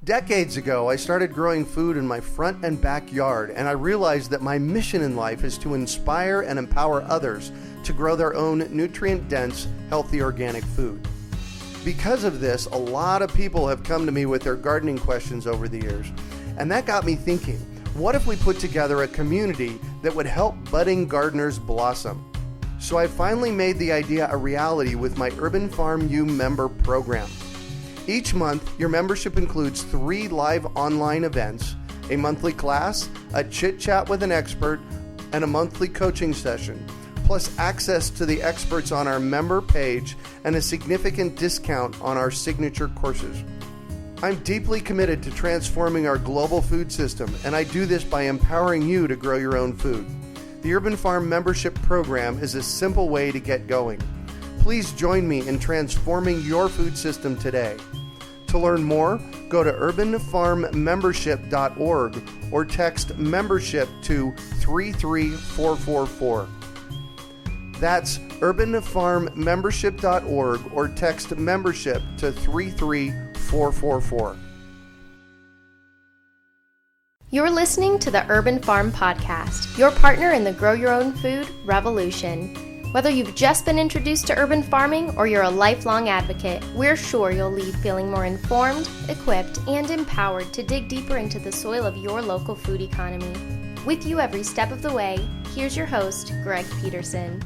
Decades ago, I started growing food in my front and backyard, and I realized that my mission in life is to inspire and empower others to grow their own nutrient-dense, healthy organic food. Because of this, a lot of people have come to me with their gardening questions over the years, and that got me thinking, what if we put together a community that would help budding gardeners blossom? So I finally made the idea a reality with my Urban Farm U member program. Each month, your membership includes 3 live online events, a monthly class, a chit-chat with an expert, and a monthly coaching session, plus access to the experts on our member page and a significant discount on our signature courses. I'm deeply committed to transforming our global food system, and I do this by empowering you to grow your own food. The Urban Farm membership program is a simple way to get going. Please join me in transforming your food system today. To learn more, go to urbanfarmmembership.org or text membership to 33444. That's urbanfarmmembership.org or text membership to 33444. You're listening to the Urban Farm Podcast, your partner in the Grow Your Own Food revolution. Whether you've just been introduced to urban farming or you're a lifelong advocate, we're sure you'll leave feeling more informed, equipped, and empowered to dig deeper into the soil of your local food economy. With you every step of the way, here's your host, Greg Peterson.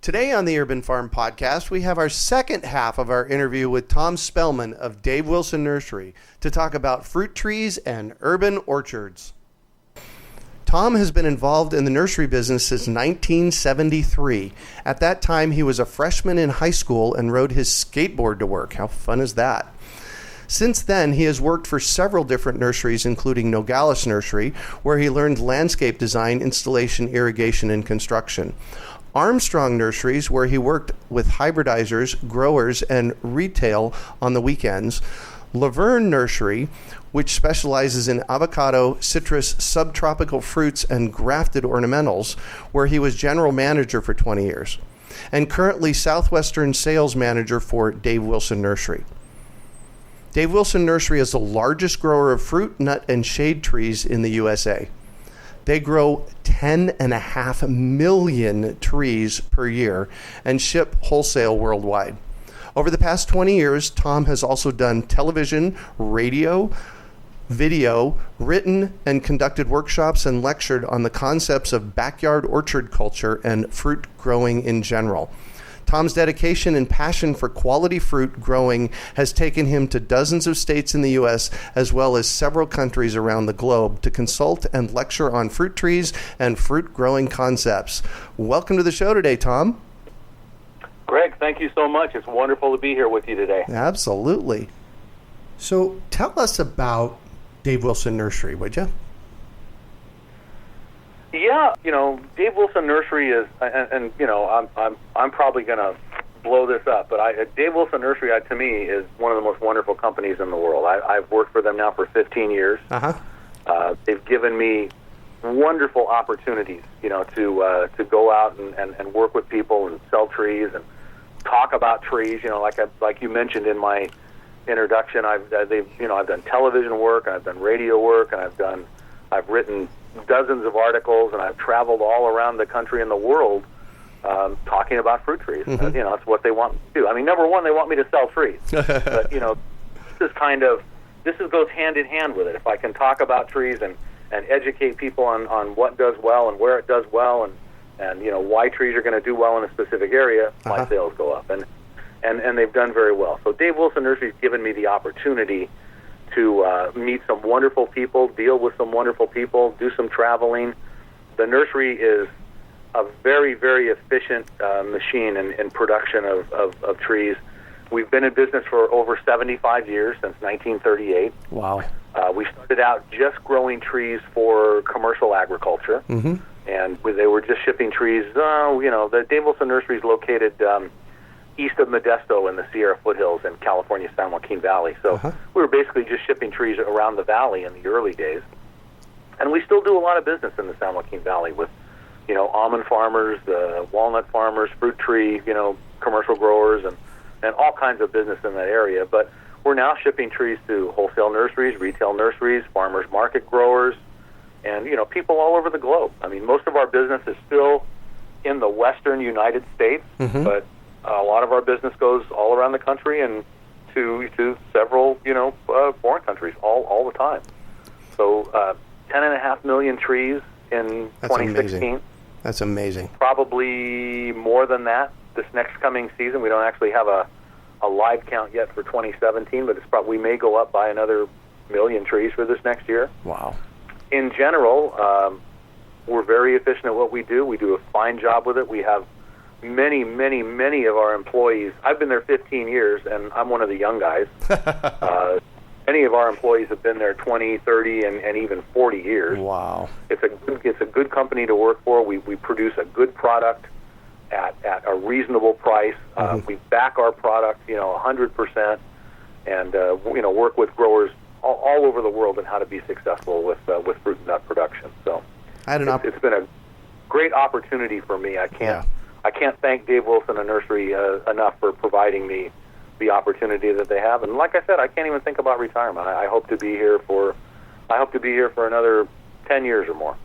Today on the Urban Farm Podcast, we have our second half of our interview with Tom Spelman of Dave Wilson Nursery to talk about fruit trees and urban orchards. Tom has been involved in the nursery business since 1973. At that time, he was a freshman in high school and rode his skateboard to work. How fun is that? Since then, he has worked for several different nurseries, including Nogales Nursery, where he learned landscape design, installation, irrigation, and construction. Armstrong Nurseries, where he worked with hybridizers, growers, and retail on the weekends. Verne Nursery, which specializes in avocado, citrus, subtropical fruits, and grafted ornamentals, where he was general manager for 20 years. And currently southwestern sales manager for Dave Wilson Nursery. Dave Wilson Nursery is the largest grower of fruit, nut, and shade trees in the USA. They grow 10.5 million trees per year and ship wholesale worldwide. Over the past 20 years, Tom has also done television, radio, video, written and conducted workshops and lectured on the concepts of backyard orchard culture and fruit growing in general. Tom's dedication and passion for quality fruit growing has taken him to dozens of states in the U.S. as well as several countries around the globe to consult and lecture on fruit trees and fruit growing concepts. Welcome to the show today, Tom. Greg, thank you so much. It's wonderful to be here with you today. Absolutely. So tell us about Dave Wilson Nursery, would you? Yeah, Dave Wilson Nursery is, and I'm probably going to blow this up, but Dave Wilson Nursery, to me, is one of the most wonderful companies in the world. I've worked for them now for 15 years. They've given me wonderful opportunities, to go out and work with people and sell trees and talk about trees. Like you mentioned in my introduction, I've done television work, and I've done radio work, and I've written dozens of articles, and I've traveled all around the country and the world talking about fruit trees. Mm-hmm. That's what they want me to do. I mean, number one, they want me to sell trees. But, this goes hand in hand with it. If I can talk about trees and educate people on what does well and where it does well and why trees are going to do well in a specific area, my sales go up. And they've done very well. So Dave Wilson Nursery has given me the opportunity to meet some wonderful people, deal with some wonderful people, do some traveling. The nursery is a very, very efficient machine in production of trees. We've been in business for over 75 years, since 1938. Wow. We started out just growing trees for commercial agriculture, mm-hmm. and they were just shipping trees. The Dave Wilson Nursery is located east of Modesto in the Sierra foothills in California, San Joaquin Valley. So we were basically just shipping trees around the valley in the early days. And we still do a lot of business in the San Joaquin Valley with, almond farmers, walnut farmers, fruit tree, commercial growers, and all kinds of business in that area. But we're now shipping trees to wholesale nurseries, retail nurseries, farmers market growers, and people all over the globe. I mean, most of our business is still in the western United States, but a lot of our business goes all around the country and to several foreign countries all the time. So 10.5 million trees in 2016. Amazing. That's amazing. Probably more than that this next coming season. We don't actually have a live count yet for 2017, but we may go up by another million trees for this next year. Wow. In general, we're very efficient at what we do. We do a fine job with it. We have many of our employees. I've been there 15 years, and I'm one of the young guys. Many of our employees have been there 20, 30, and even 40 years. Wow. It's a good company to work for. We produce a good product at a reasonable price. We back our product, 100%, and work with growers all over the world on how to be successful with fruit and nut production. So it's been a great opportunity for me. I can't thank Dave Wilson Nursery enough for providing me the opportunity that they have. And like I said, I can't even think about retirement. I hope to be here for another 10 years or more.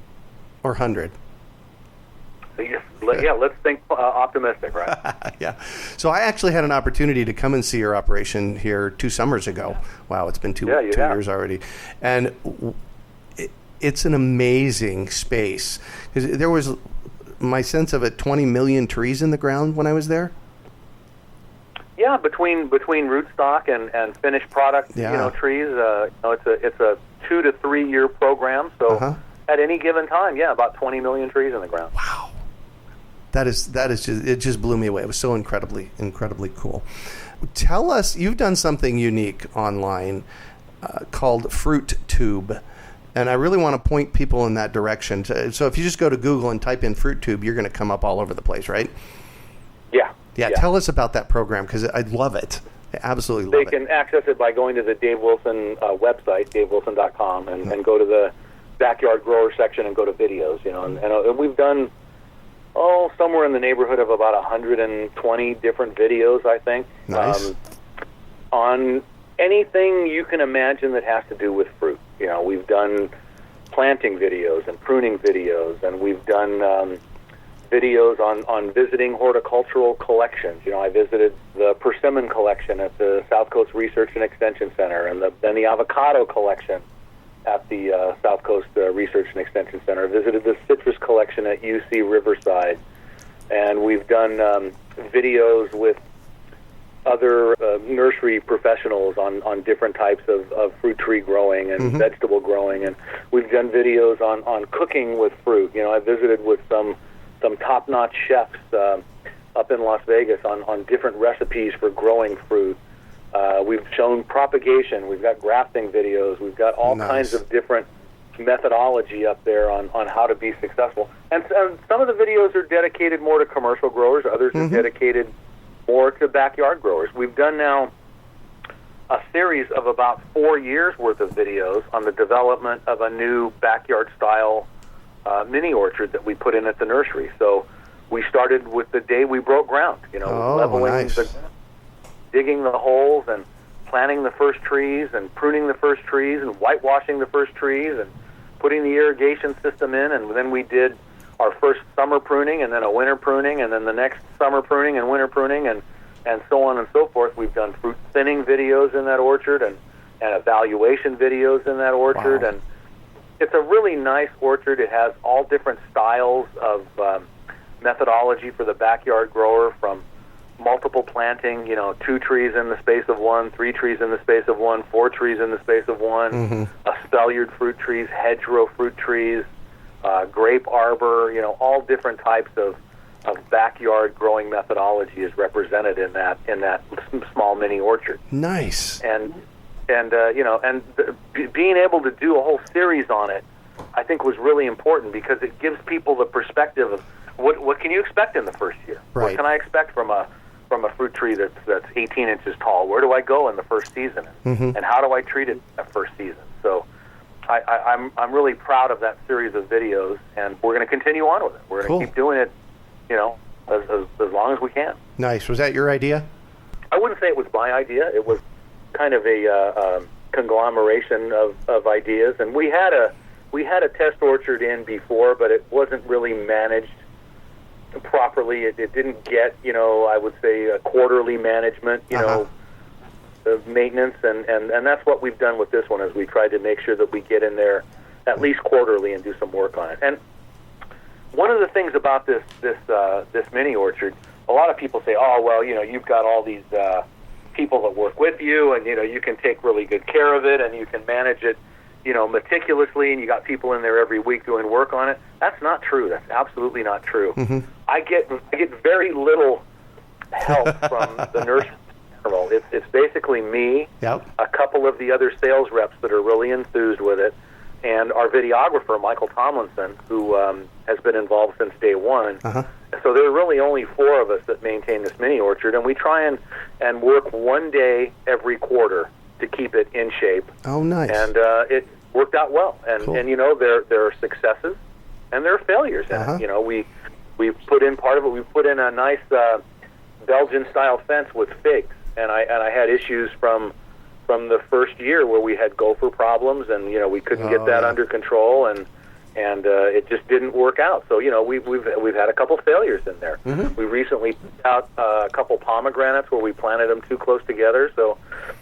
Or 100. Yeah, let's think optimistic, right? Yeah. So I actually had an opportunity to come and see your operation here 2 summers ago. Wow, it's been two years already. And it's an amazing space. Because there was, my sense of it, 20 million trees in the ground when I was there. Yeah, between rootstock and finished product, trees. It's a 2 to 3 year program. So at any given time, about 20 million trees in the ground. Wow. That is just, it just blew me away. It was so incredibly cool. Tell us, you've done something unique online called Fruit Tube, and I really want to point people in that direction. So if you just go to Google and type in Fruit Tube, you're going to come up all over the place, right? Yeah. Tell us about that program, because I love it. I absolutely love it. They can access it by going to the Dave Wilson website, davewilson.com, and go to the backyard grower section and go to videos. And we've done somewhere in the neighborhood of about 120 different videos, I think. Nice. On anything you can imagine that has to do with fruit. We've done planting videos and pruning videos, and we've done videos on visiting horticultural collections. I visited the persimmon collection at the South Coast Research and Extension Center, and then the avocado collection at the South Coast Research and Extension Center. I visited the citrus collection at UC Riverside, and we've done videos with other nursery professionals on different types of fruit tree growing and vegetable growing, and we've done videos on cooking with fruit. I visited with some top-notch chefs up in Las Vegas on different recipes for growing fruit. We've shown propagation. We've got grafting videos. We've got all kinds of different methodology up there on how to be successful. And some of the videos are dedicated more to commercial growers. Others are dedicated more to backyard growers. We've done now a series of about 4 years worth of videos on the development of a new backyard-style mini orchard that we put in at the nursery. So we started with the day we broke ground, leveling digging the holes and planting the first trees and pruning the first trees and whitewashing the first trees and putting the irrigation system in, and then we did our first summer pruning and then a winter pruning and then the next summer pruning and winter pruning and so on and so forth. We've done fruit thinning videos in that orchard and evaluation videos in that orchard. Wow. And it's a really nice orchard. It has all different styles of methodology for the backyard grower, from multiple planting, 2 trees in the space of 1, 3 trees in the space of 1, 4 trees in the space of 1, espaliered fruit trees, hedgerow fruit trees, grape arbor, all different types of backyard growing methodology is represented in that small mini orchard. Nice. And being able to do a whole series on it, I think, was really important, because it gives people the perspective of what can you expect in the first year? Right. What can I expect from a fruit tree that's 18 inches tall? Where do I go in the first season? And how do I treat it in that first season? So I'm really proud of that series of videos, and we're going to continue on with it. We're going to keep doing it, as long as we can. Nice. Was that your idea? I wouldn't say it was my idea. It was kind of a conglomeration of ideas, and we had a test orchard in before, but it wasn't really managed properly. It didn't get, I would say, a quarterly management, of maintenance, and that's what we've done with this one, is we tried to make sure that we get in there at least quarterly and do some work on it. And one of the things about this mini orchard, a lot of people say, oh, well, you've got all these people that work with you, and you can take really good care of it, and you can manage it meticulously, and you got people in there every week doing work on it. That's not true. That's absolutely not true. Mm-hmm. I get very little help from the nursery. It's basically me, yep, a couple of the other sales reps that are really enthused with it, and our videographer, Michael Tomlinson, who has been involved since day one. Uh-huh. So there are really only 4 of us that maintain this mini orchard, and we try and work one day every quarter to keep it in shape. Oh, nice. And it worked out well. And, cool. and there are successes and there are failures in uh-huh. it. We put in part of it. We put in a nice Belgian-style fence with figs, and I had issues from the first year where we had gopher problems, and we couldn't get that under control, and it just didn't work out. So we've had a couple failures in there. Mm-hmm. We recently put out a couple pomegranates where we planted them too close together. So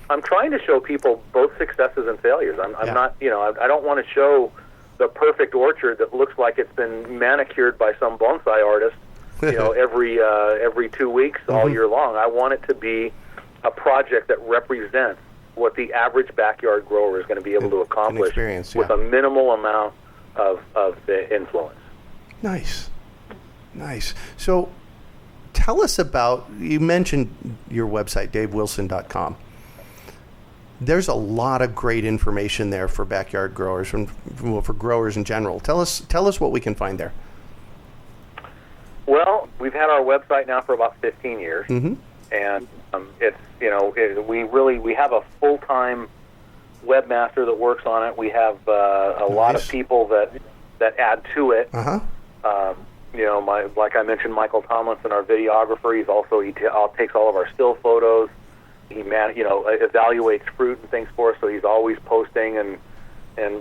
I'm trying to show people both successes and failures. I'm not, I don't want to show the perfect orchard that looks like it's been manicured by some bonsai artist, every 2 weeks all mm-hmm. year long. I want it to be a project that represents what the average backyard grower is going to be able to accomplish with a minimal amount of the influence. Nice. So tell us about, you mentioned your website, davewilson.com. There's a lot of great information there for backyard growers, for growers in general. Tell us what we can find there. Well, we've had our website now for about 15 years, mm-hmm. and we have a full-time webmaster that works on it. We have a lot of people that add to it. Uh-huh. Like I mentioned, Michael Tomlinson, our videographer. He takes all of our still photos. He evaluates fruit and things for us. So he's always posting and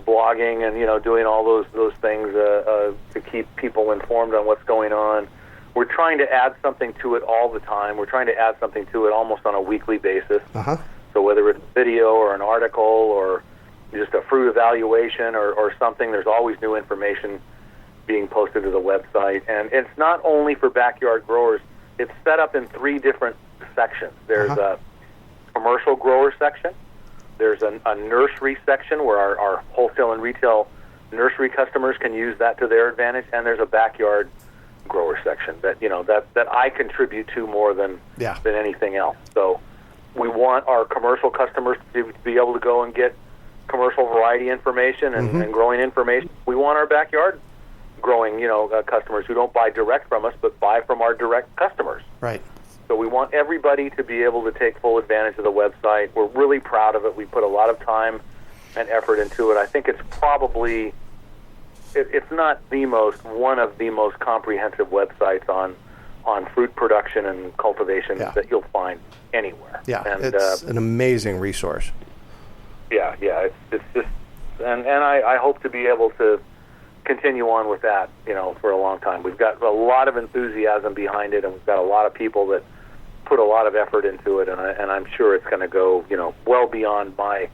blogging and doing all those things to keep people informed on what's going on. We're trying to add something to it all the time. We're trying to add something to it almost on a weekly basis. Uh-huh. So whether it's a video or an article or just a fruit evaluation or something, there's always new information being posted to the website. And it's not only for backyard growers. It's set up in 3 different sections. There's uh-huh. a commercial grower section. There's a nursery section where our wholesale and retail nursery customers can use that to their advantage. And there's a backyard grower section that I contribute to more than anything else. So we want our commercial customers to be able to go and get commercial variety information and, mm-hmm. and growing information. We want our backyard growing, customers who don't buy direct from us, but buy from our direct customers. Right. So we want everybody to be able to take full advantage of the website. We're really proud of it. We put a lot of time and effort into it. I think it's probably, it's not one of the most comprehensive websites on fruit production and cultivation that you'll find anywhere. Yeah, and, it's an amazing resource. Yeah, it's just, and I hope to be able to continue on with that, for a long time. We've got a lot of enthusiasm behind it, and we've got a lot of people that put a lot of effort into it, and I'm sure it's going to go, well beyond my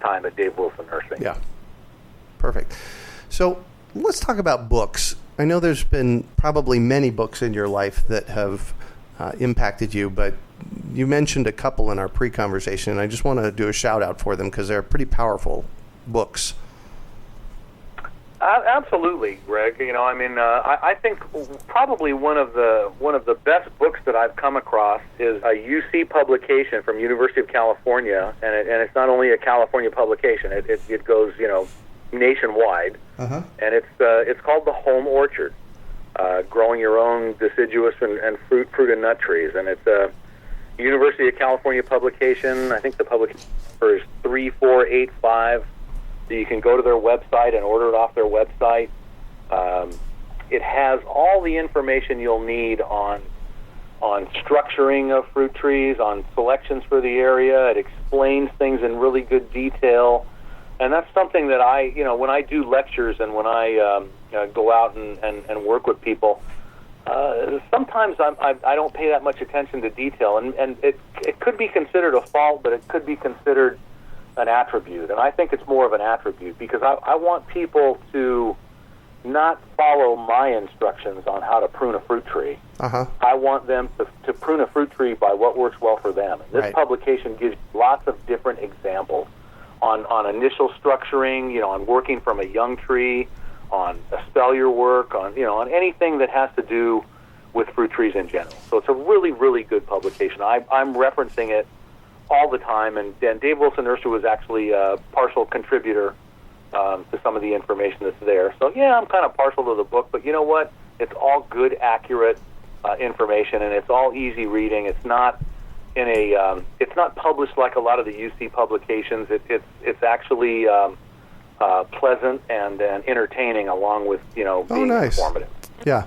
time at Dave Wilson Nursery. Yeah, perfect. So let's talk about books. I know there's been probably many books in your life that have impacted you, but you mentioned a couple in our pre-conversation, and I just want to do a shout-out for them because they're pretty powerful books. Absolutely, Greg. I think probably one of the best books that I've come across is a UC publication from University of California, and it's not only a California publication; it goes nationwide, uh-huh. and it's called The Home Orchard, growing your own deciduous and fruit and nut trees, and it's a University of California publication. I think the publication number is 3485. So you can go to their website and order it off their website. It has all the information you'll need on structuring of fruit trees, on selections for the area. It explains things in really good detail. And that's something that when I do lectures and when I go out and work with people, sometimes I don't pay that much attention to detail. And it could be considered a fault, but it could be considered an attribute. And I think it's more of an attribute because I want people to not follow my instructions on how to prune a fruit tree. Uh-huh. I want them to prune a fruit tree by what works well for them. And this publication gives lots of different examples on initial structuring, on working from a young tree, on espalier work, on anything that has to do with fruit trees in general. So it's a really, really good publication. I'm referencing it all the time, and Dave Wilson Nursery was actually a partial contributor to some of the information that's there. So yeah, I'm kind of partial to the book, but you know what? It's all good, accurate information, and it's all easy reading. It's not it's not published like a lot of the UC publications. It's actually pleasant and entertaining, along with being informative. Yeah.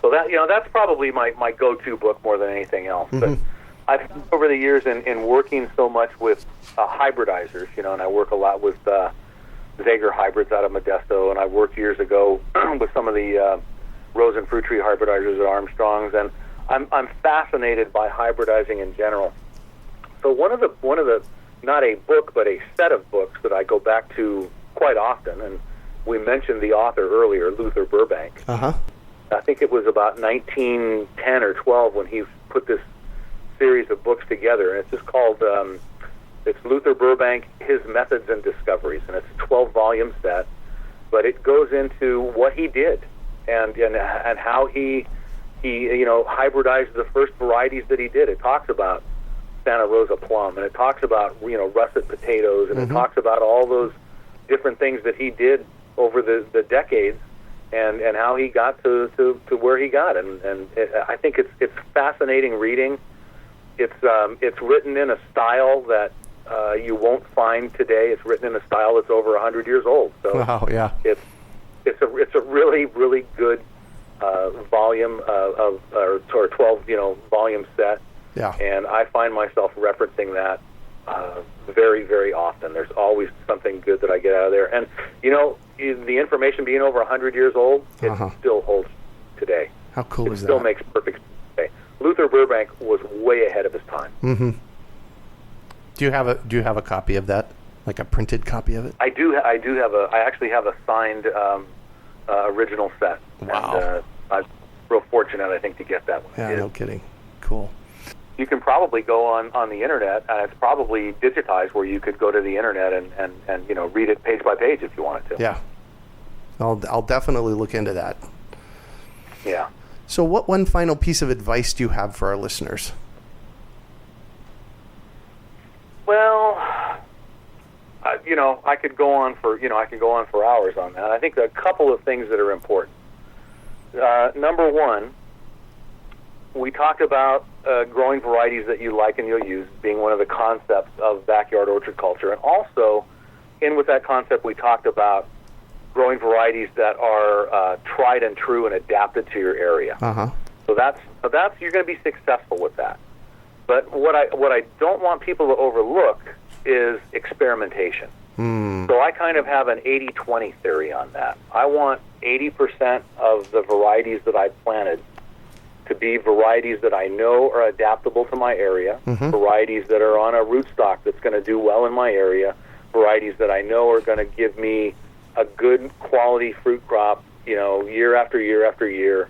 So that's probably my go-to book more than anything else. Mm-hmm. But I've over the years in working so much with hybridizers, and I work a lot with Zager hybrids out of Modesto, and I worked years ago with some of the rose and fruit tree hybridizers at Armstrong's, and I'm fascinated by hybridizing in general. So one of the not a book but a set of books that I go back to quite often, and we mentioned the author earlier, Luther Burbank. Uh-huh. I think it was about 1910 or 12 when he put this series of books together, and it's just called it's Luther Burbank, His Methods and Discoveries, and it's a 12-volume set, but it goes into what he did and how he hybridized the first varieties that he did. It talks about Santa Rosa plum, and it talks about russet potatoes, and mm-hmm. it talks about all those different things that he did over the decades, and how he got to where he got. And I think it's fascinating reading. It's written in a style that you won't find today. It's written in a style that's over 100 years old. So wow, yeah. It's a really, really good volume or 12 volume set. Yeah. And I find myself referencing that very, very often. There's always something good that I get out of there. And the information being over 100 years old, it still holds today. How cool is that? It still makes perfect sense today. Luther Burbank was way ahead of his time. Mm-hmm. Do you have a copy of that, like a printed copy of it? I actually have a signed original set. Wow. And, I'm real fortunate, I think, to get that one. Yeah, no kidding. Cool. You can probably go on the internet, and it's probably digitized where you could go to the internet and read it page by page if you wanted to. Yeah. I'll definitely look into that. Yeah. So what one final piece of advice do you have for our listeners? Well, I could go on for hours on that. I think there are a couple of things that are important. Number one, we talked about growing varieties that you like and you'll use being one of the concepts of backyard orchard culture. And also, with that concept, we talked about growing varieties that are tried and true and adapted to your area. Uh-huh. So that's you're going to be successful with that. But what I don't want people to overlook is experimentation. So I kind of have an 80-20 theory on that. I want 80% of the varieties that I planted to be varieties that I know are adaptable to my area, varieties that are on a rootstock that's going to do well in my area, varieties that I know are going to give me a good quality fruit crop, year after year after year.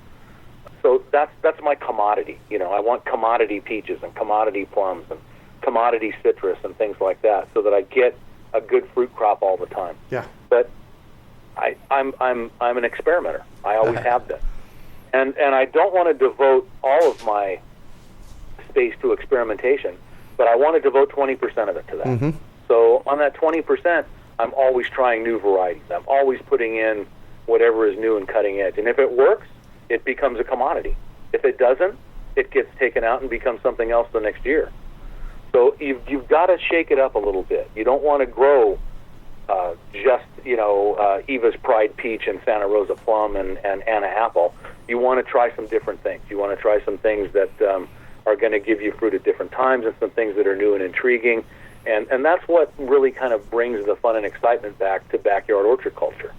So that's my commodity. I want commodity peaches and commodity plums and commodity citrus and things like that, so that I get a good fruit crop all the time. Yeah. But I'm an experimenter. I always have been. And I don't want to devote all of my space to experimentation, but I want to devote 20% of it to that. Mm-hmm. So on that 20%, I'm always trying new varieties. I'm always putting in whatever is new and cutting edge. And if it works, it becomes a commodity. If it doesn't, it gets taken out and becomes something else the next year. So you've got to shake it up a little bit. You don't want to grow Eva's Pride Peach and Santa Rosa Plum and Anna Apple. You want to try some different things. You want to try some things that are going to give you fruit at different times, and some things that are new and intriguing. And that's what really kind of brings the fun and excitement back to backyard orchard culture.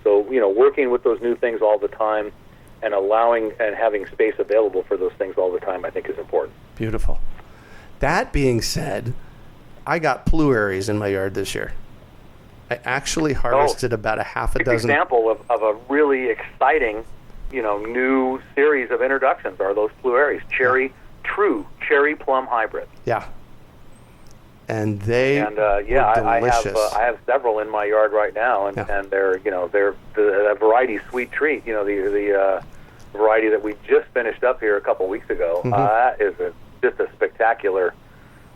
So, working with those new things all the time and allowing and having space available for those things all the time, I think is important. Beautiful. That being said, I got pluaries in my yard this year. I actually harvested about a half a dozen. An example of a really exciting, new series of introductions are those pluaries, true cherry plum hybrid. Yeah. And they were delicious. I have several in my yard right now, and they're the variety Sweet Treat. The variety that we just finished up here a couple weeks ago. That is just a spectacular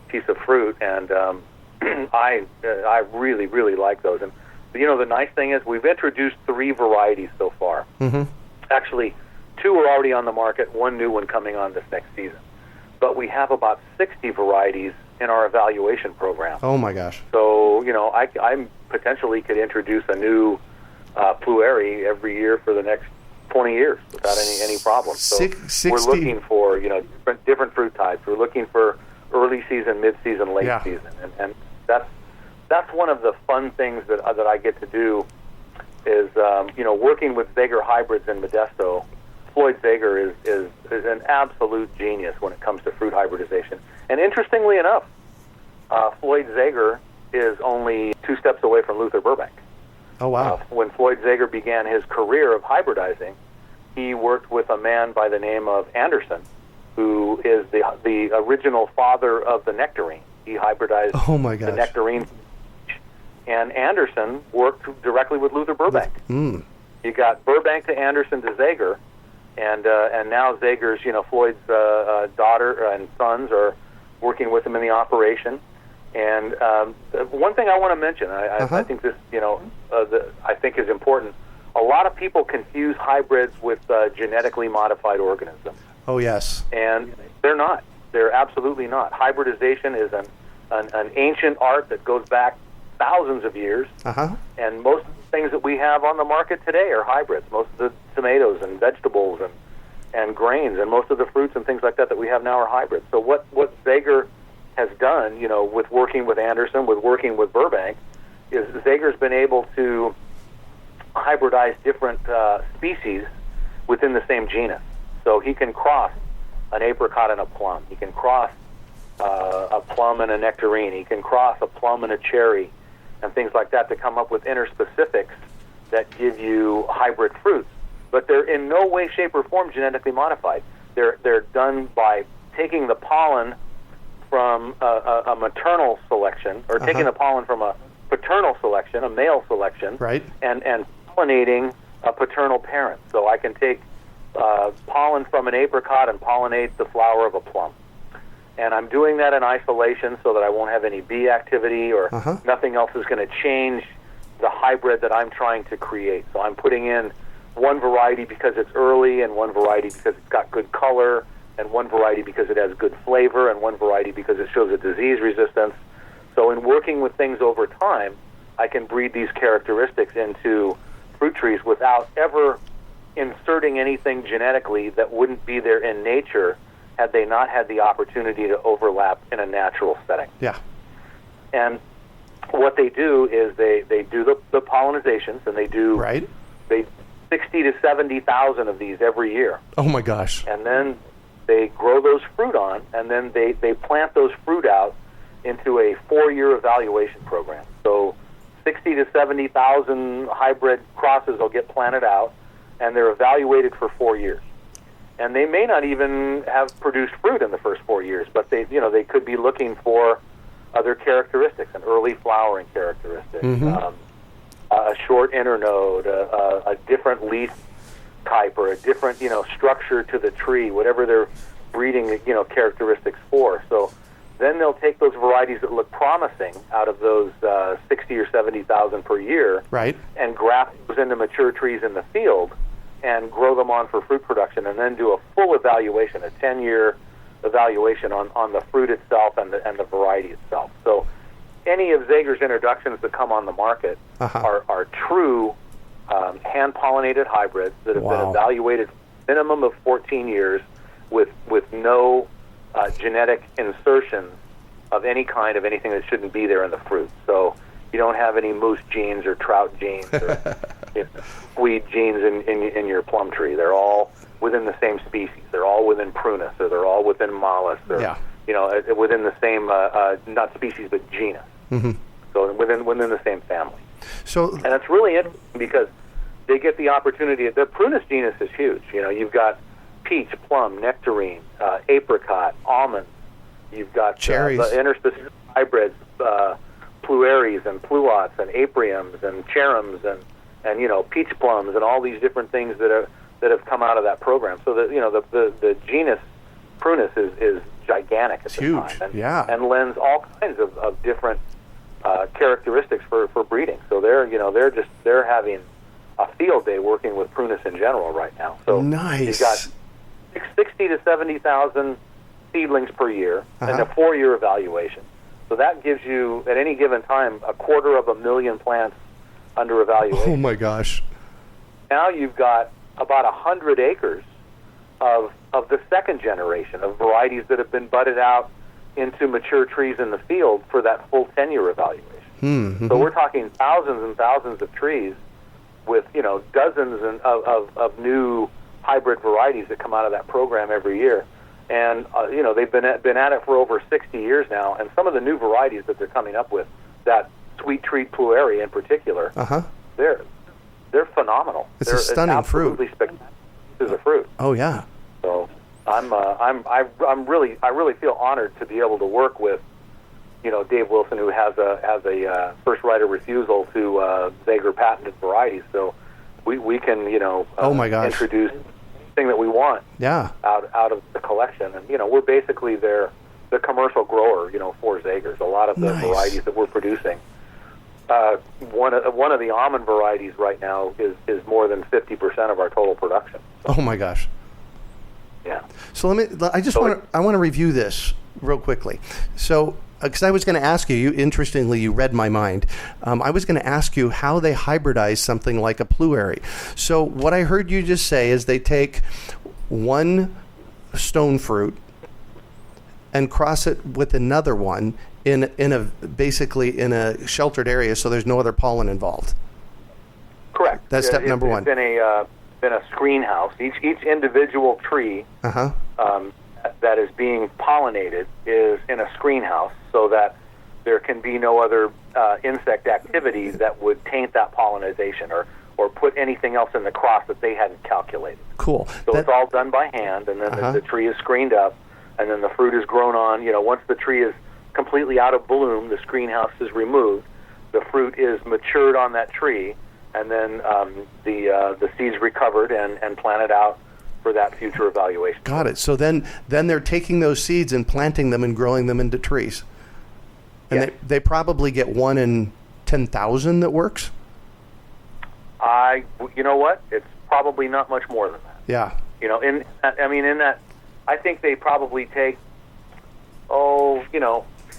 piece of fruit, and I really, really like those. And the nice thing is we've introduced 3 varieties so far. Actually, 2 are already on the market, 1 new one coming on this next season. But we have about 60 varieties in our evaluation program. Oh my gosh! So I potentially could introduce a new pluary every year for the next 20 years without any problem. So 60. We're looking for different fruit types. We're looking for early season, mid season, late season, and that's one of the fun things that I get to do is working with Zager hybrids in Modesto. Floyd Zager is an absolute genius when it comes to fruit hybridization. And interestingly enough, Floyd Zager is only 2 steps away from Luther Burbank. Oh, wow. When Floyd Zager began his career of hybridizing, he worked with a man by the name of Anderson, who is the original father of the nectarine. He hybridized the nectarine. And Anderson worked directly with Luther Burbank. You got Burbank to Anderson to Zager, and now Zager's, Floyd's daughter and sons are working with him in the operation. And one thing I want to mention, I think this, I think is important. A lot of people confuse hybrids with genetically modified organisms. Oh, yes. And they're not. They're absolutely not. Hybridization is an ancient art that goes back thousands of years. And most of the things that we have on the market today are hybrids. Most of the tomatoes and vegetables and grains and most of the fruits and things like that we have now are hybrids. So what Zager has done, with working with Anderson, with working with Burbank, is Zager's been able to hybridize different species within the same genus. So he can cross an apricot and a plum. He can cross a plum and a nectarine. He can cross a plum and a cherry and things like that to come up with interspecifics that give you hybrid fruits. But they're in no way, shape, or form genetically modified. They're done by taking the pollen from a maternal selection, or taking the pollen from a paternal selection, a male selection, right, and pollinating a paternal parent. So I can take pollen from an apricot and pollinate the flower of a plum. And I'm doing that in isolation so that I won't have any bee activity or nothing else is going to change the hybrid that I'm trying to create. So I'm putting in one variety because it's early, and one variety because it's got good color, and one variety because it has good flavor, and one variety because it shows a disease resistance. So in working with things over time, I can breed these characteristics into fruit trees without ever inserting anything genetically that wouldn't be there in nature had they not had the opportunity to overlap in a natural setting. Yeah. And what they do is they do the pollinizations, and they do 60 to 70,000 of these every year. Oh my gosh. And then they grow those fruit on, and then they plant those fruit out into a 4-year evaluation program. So 60 to 70,000 hybrid crosses will get planted out, and they're evaluated for 4 years. And they may not even have produced fruit in the first 4 years, but they could be looking for other characteristics, an early flowering characteristic, a short internode, a different leaf type, or a different structure to the tree, whatever they're breeding characteristics for. So then they'll take those varieties that look promising out of those 60 or 70,000 per year, right, and graft those into mature trees in the field and grow them on for fruit production, and then do a full evaluation, a 10-year evaluation on the fruit itself and the variety itself. So any of Zager's introductions that come on the market are true hand-pollinated hybrids that have been evaluated minimum of 14 years with no genetic insertions of any kind of anything that shouldn't be there in the fruit. So you don't have any moose genes or trout genes or weed genes in your plum tree. They're all within the same species. They're all within Prunus, or they're all within Malus, or within the same not species but genus. So within the same family. And it's really interesting because they get the opportunity. The Prunus genus is huge. You've got peach, plum, nectarine, apricot, almond. You've got cherries, the interspecific hybrids, pluaries and pluots and apriums and cherums and peach plums and all these different things that have come out of that program. So the genus Prunus is gigantic at the time, and lends all kinds of different characteristics for breeding. So they're having a field day working with Prunus in general right now. So you've got 60 to 70,000 seedlings per year and a 4-year evaluation. So that gives you, at any given time, 250,000 plants under evaluation. Oh my gosh! Now you've got about 100 acres of the second generation of varieties that have been budded out into mature trees in the field for that full 10-year evaluation. So we're talking thousands and thousands of trees with dozens of new hybrid varieties that come out of that program every year. And they've been at it for over 60 years now, and some of the new varieties that they're coming up with, that Sweet Treat Pluary in particular, they're phenomenal. It's a stunning fruit. Absolutely spectacular. This is a fruit. Oh yeah. So I really feel honored to be able to work with Dave Wilson, who has a first right of refusal to Zager patented varieties. So we can introduce thing that we want out of the collection, and we're basically the commercial grower for Zagers. A lot of the varieties that we're producing, one of the almond varieties right now is more than 50% of our total production. Oh my gosh. Yeah. So I want to review this real quickly. So because I was going to ask you, interestingly, you read my mind. I was going to ask you how they hybridize something like a pluary. So what I heard you just say is they take one stone fruit and cross it with another one in a sheltered area, so there's no other pollen involved. Correct. That's step number one. It's in a screen house. Each individual tree that is being pollinated is in a screen house, so that there can be no other insect activity that would taint that pollination or put anything else in the cross that they hadn't calculated. Cool. So it's all done by hand, and then the tree is screened up, and then the fruit is grown on. Once the tree is completely out of bloom, the screen house is removed, the fruit is matured on that tree, and then the seeds recovered and planted out for that future evaluation. Got it. So then they're taking those seeds and planting them and growing them into trees. And they probably get 1 in 10,000 that works? You know what? It's probably not much more than that. Yeah. In that, I think they probably take,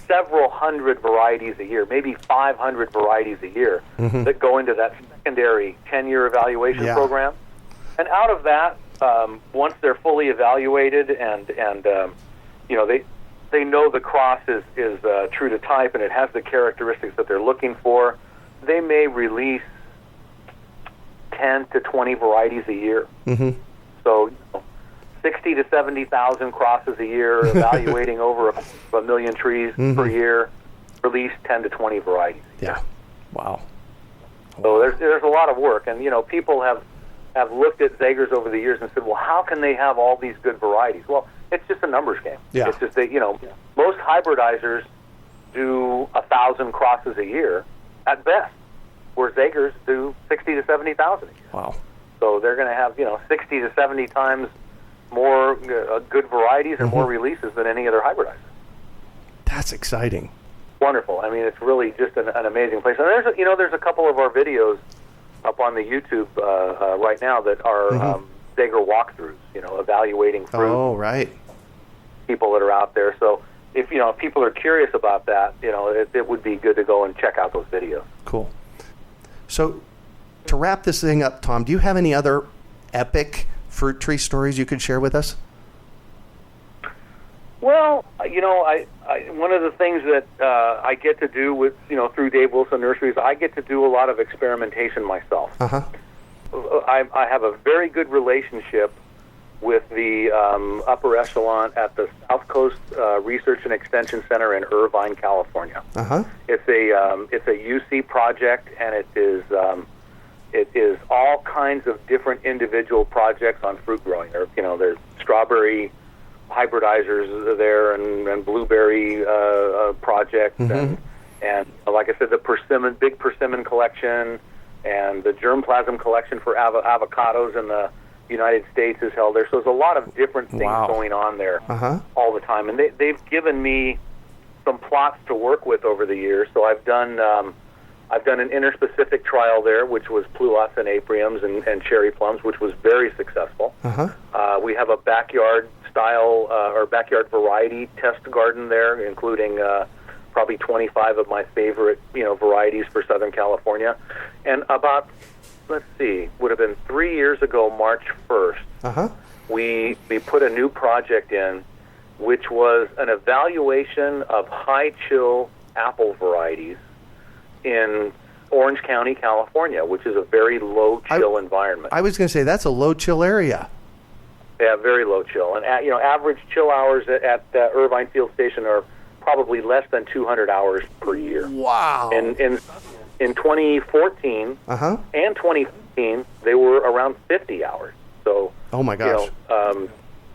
several hundred varieties a year, maybe 500 varieties a year that go into that secondary 10-year evaluation program. And out of that, once they're fully evaluated and they know the cross is true to type and it has the characteristics that they're looking for, they may release 10 to 20 varieties a year. So 60 to 70,000 crosses a year, evaluating over a million trees per year, release 10 to 20 varieties. Yeah. Wow. So there's a lot of work, and people have looked at Zagers over the years and said, well, how can they have all these good varieties? Well, it's just a numbers game. Yeah. It's just that most hybridizers do 1,000 crosses a year at best, where Zagers do 60 to 70,000 a year. Wow. So they're going to have 60 to 70 times more good varieties and more releases than any other hybridizer. That's exciting. Wonderful. I mean, it's really just an amazing place. And there's a couple of our videos up on the YouTube right now that are Zager walkthroughs, evaluating fruit. Oh, right. People that are out there. So, if people are curious about that, it would be good to go and check out those videos. Cool. So to wrap this thing up, Tom, do you have any other epic fruit tree stories you could share with us? Well, I one of the things that I get to do with, through Dave Wilson Nurseries, I get to do a lot of experimentation myself. Uh-huh. I have a very good relationship with the upper echelon at the South Coast Research and Extension Center in Irvine, California. Uh-huh. It's a UC project, and it is all kinds of different individual projects on fruit growing. There's strawberry hybridizers there, and blueberry projects, mm-hmm. and like I said, the big persimmon collection, and the germplasm collection for avocados in the United States is held there. So there's a lot of different things going on there all the time, and they've given me some plots to work with over the years. So I've done an interspecific trial there, which was pluots and apriums and cherry plums, which was very successful. Uh-huh. We have a backyard style or backyard variety test garden there, including probably 25 of my favorite varieties for Southern California. And about, would have been 3 years ago, March 1st, uh-huh. we put a new project in, which was an evaluation of high chill apple varieties in Orange County, California, which is a very low chill environment. I was going to say that's a low chill area. Yeah, very low chill. And average chill hours at Irvine Field Station are probably less than 200 hours per year. Wow. And in 2014 uh-huh. and 2015, they were around 50 hours. So, oh my gosh.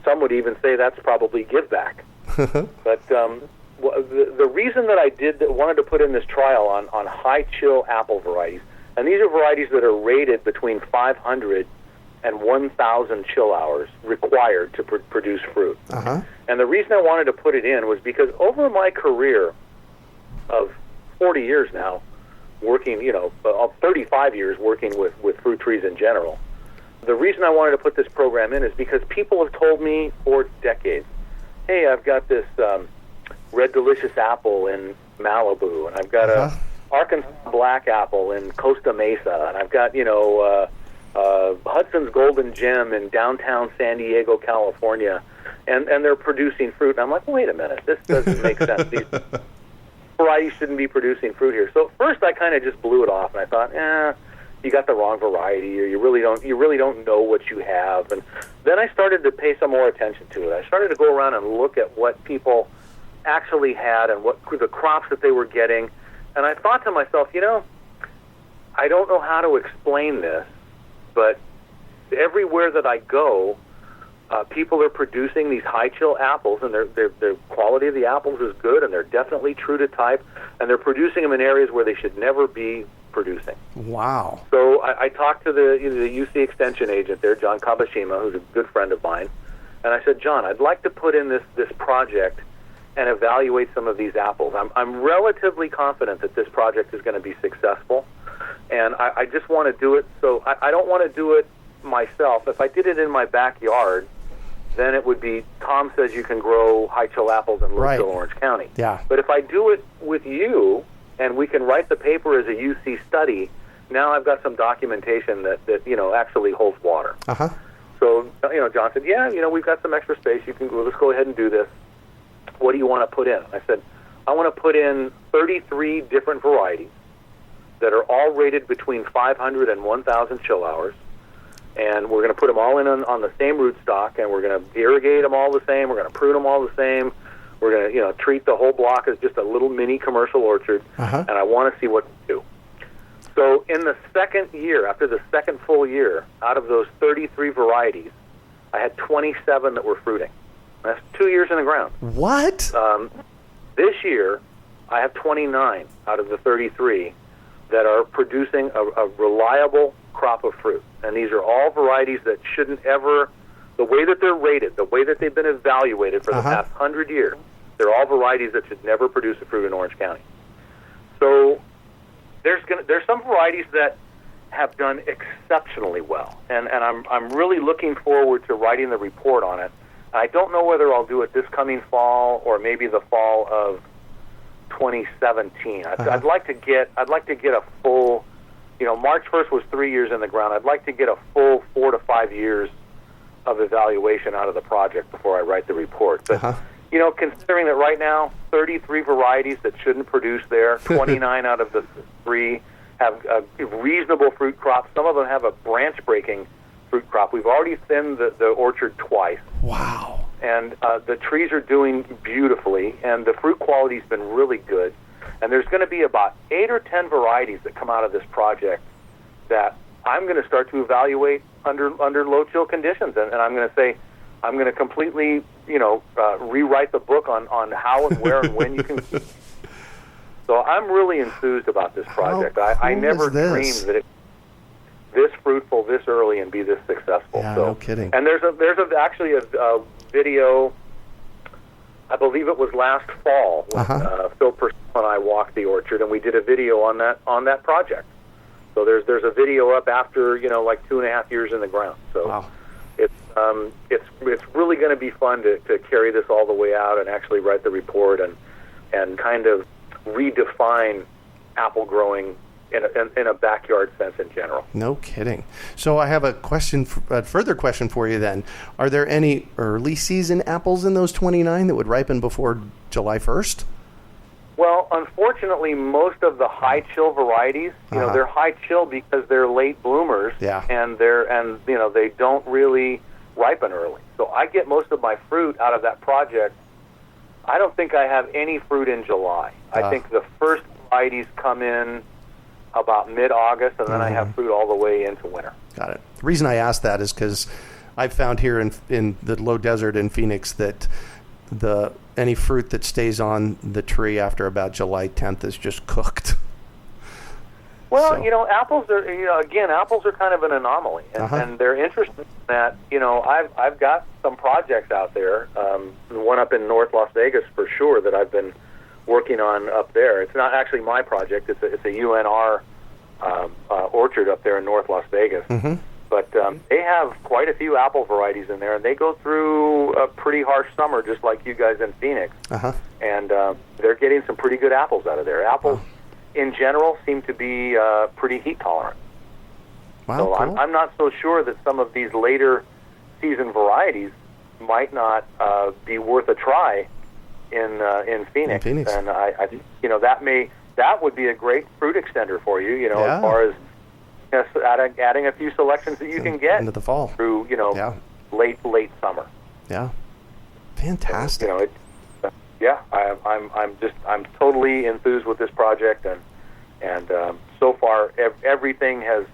Some would even say that's probably give back. But the reason that I wanted to put in this trial on high chill apple varieties, and these are varieties that are rated between 500 and 1,000 chill hours required to produce fruit. Uh-huh. And the reason I wanted to put it in was because over my career of 40 years now, working, 35 years working with fruit trees in general, the reason I wanted to put this program in is because people have told me for decades, hey, I've got this Red Delicious apple in Malibu, and I've got uh-huh. a Arkansas Black apple in Costa Mesa, and I've got, Hudson's Golden Gem in downtown San Diego, California, and they're producing fruit. And I'm like, wait a minute, this doesn't make sense. These varieties shouldn't be producing fruit here. So at first I kind of just blew it off, and I thought, you got the wrong variety, or you really don't know what you have. And then I started to pay some more attention to it. I started to go around and look at what people actually had and what the crops that they were getting. And I thought to myself, I don't know how to explain this, but everywhere that I go, people are producing these high chill apples, and their quality of the apples is good, and they're definitely true to type, and they're producing them in areas where they should never be producing. Wow. So I talked to the UC Extension agent there, John Kabashima, who's a good friend of mine, and I said, John, I'd like to put in this project and evaluate some of these apples. I'm relatively confident that this project is going to be successful, and I just want to do it. So I don't want to do it myself. If I did it in my backyard, then it would be, Tom says you can grow high chill apples in low chill Orange County. Yeah. But if I do it with you, and we can write the paper as a UC study, now I've got some documentation that actually holds water. Uh-huh. So, John said, we've got some extra space. Let's go ahead and do this. What do you want to put in? I said, I want to put in 33 different varieties that are all rated between 500 and 1,000 chill hours. And we're going to put them all in on the same rootstock, and we're going to irrigate them all the same. We're going to prune them all the same. We're going to, treat the whole block as just a little mini commercial orchard, uh-huh. and I want to see what to do. So in the second year, after the second full year, out of those 33 varieties, I had 27 that were fruiting. That's 2 years in the ground. What? This year, I have 29 out of the 33 that are producing a reliable crop of fruit. And these are all varieties that shouldn't ever, the way that they're rated, the way that they've been evaluated for the uh-huh. past 100 years, they're all varieties that should never produce a fruit in Orange County. So there's some varieties that have done exceptionally well, and I'm really looking forward to writing the report on it I don't know whether I'll do it this coming fall or maybe the fall of 2017. I'd like to get a full, March 1st was 3 years in the ground. I'd like to get a full 4 to 5 years of evaluation out of the project before I write the report. But considering that right now 33 varieties that shouldn't produce there, 29 out of the 3 have a reasonable fruit crop. Some of them have a branch-breaking fruit crop. We've already thinned the orchard twice. Wow. And the trees are doing beautifully, and the fruit quality's been really good. And there's going to be about 8 or 10 varieties that come out of this project that I'm going to start to evaluate under low chill conditions. And I'm going to say, I'm going to completely, rewrite the book on how and where and when you can keep. So I'm really enthused about this project. I never dreamed that it this fruitful this early and be this successful. Yeah, so, no kidding. And there's actually a video, I believe it was last fall, when Phil Purcell and I walked the orchard, and we did a video on that project. So there's a video up after 2.5 years in the ground. So wow. It's really going to be fun to carry this all the way out and actually write the report and kind of redefine apple growing in a backyard sense in general. No kidding. So I have a further question for you then. Are there any early season apples in those 29 that would ripen before July 1st? Well, unfortunately, most of the high chill varieties, they're high chill because they're late bloomers, and they don't really ripen early. So I get most of my fruit out of that project. I don't think I have any fruit in July. I think the first varieties come in about mid-August, and then I have fruit all the way into winter. Got it. The reason I asked that is because I've found here in the low desert in Phoenix that any fruit that stays on the tree after about July 10th is just cooked. Well, apples are kind of an anomaly, and they're interesting in that, I've got some projects out there, one up in North Las Vegas for sure that I've been working on up there. It's not actually my project. It's a UNR orchard up there in North Las Vegas. Mm-hmm. But they have quite a few apple varieties in there, and they go through a pretty harsh summer, just like you guys in Phoenix. And they're getting some pretty good apples out of there. Apples, in general, seem to be pretty heat tolerant. Wow, so cool. I'm not so sure that some of these later season varieties might not be worth a try in Phoenix. And I think that would be a great fruit extender for you. As far as adding a few selections that you can get into the fall through late summer. Yeah, fantastic. So, I'm totally enthused with this project, and so far everything has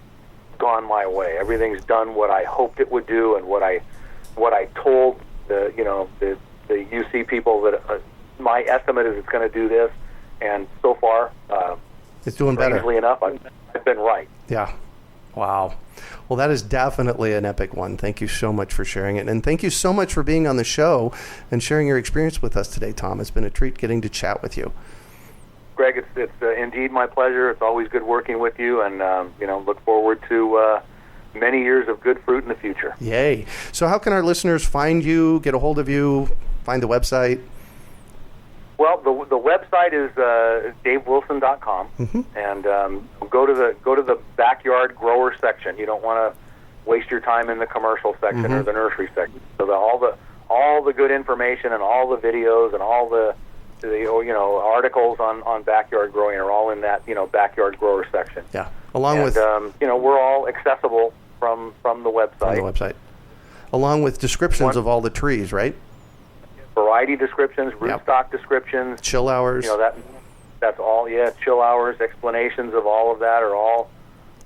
gone my way. Everything's done what I hoped it would do, and what I told the UC people that my estimate is it's going to do this, and so far it's doing better. Strangely enough, I've been right. Yeah. Wow. Well, that is definitely an epic one. Thank you so much for sharing it. And thank you so much for being on the show and sharing your experience with us today, Tom. It's been a treat getting to chat with you. Greg, it's indeed my pleasure. It's always good working with you, and look forward to many years of good fruit in the future. Yay. So how can our listeners find you, get a hold of you, find the website? Well, the website is davewilson.com, and go to the backyard grower section. You don't want to waste your time in the commercial section or the nursery section. So all the good information and all the videos and all the articles on backyard growing are all in that backyard grower section. Yeah, we're all accessible from the website. From the website, along with descriptions of all the trees, right? Variety descriptions, rootstock descriptions, chill hours. That's all. Yeah, chill hours, explanations of all of that are all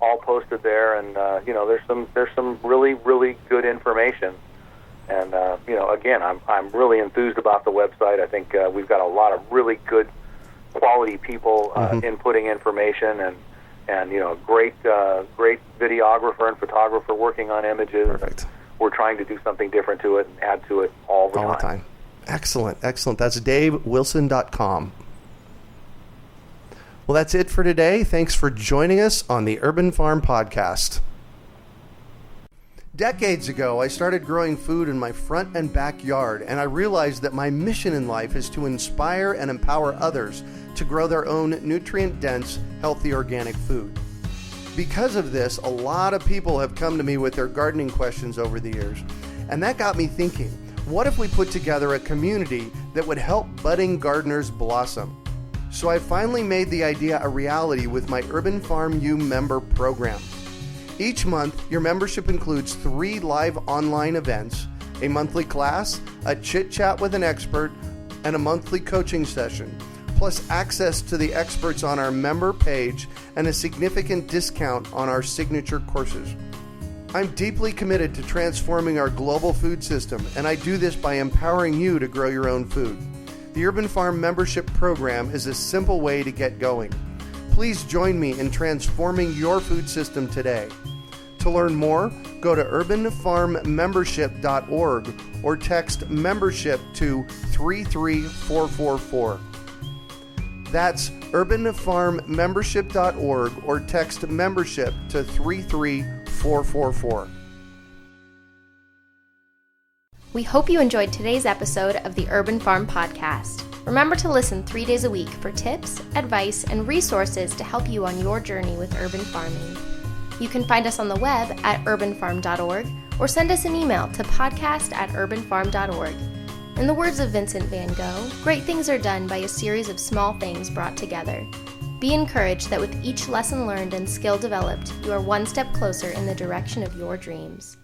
posted there, and there's some really really good information. And again, I'm really enthused about the website. I think we've got a lot of really good quality people inputting information, and great videographer and photographer working on images. Perfect. We're trying to do something different to it and add to it all the time. Excellent. That's davewilson.com. Well, that's it for today. Thanks for joining us on the Urban Farm Podcast. Decades ago, I started growing food in my front and backyard, and I realized that my mission in life is to inspire and empower others to grow their own nutrient-dense, healthy organic food. Because of this, a lot of people have come to me with their gardening questions over the years, and that got me thinking, what if we put together a community that would help budding gardeners blossom? So I finally made the idea a reality with my Urban Farm U member program. Each month, your membership includes 3 live online events, a monthly class, a chit-chat with an expert, and a monthly coaching session, plus access to the experts on our member page and a significant discount on our signature courses. I'm deeply committed to transforming our global food system, and I do this by empowering you to grow your own food. The Urban Farm membership program is a simple way to get going. Please join me in transforming your food system today. To learn more, go to urbanfarmmembership.org or text membership to 33444. That's urbanfarmmembership.org or text membership to 33444. We hope you enjoyed today's episode of the Urban Farm Podcast. Remember to listen 3 days a week for tips, advice, and resources to help you on your journey with urban farming. You can find us on the web at urbanfarm.org or send us an email to podcast@urbanfarm.org. In the words of Vincent van Gogh, great things are done by a series of small things brought together. Be encouraged that with each lesson learned and skill developed, you are one step closer in the direction of your dreams.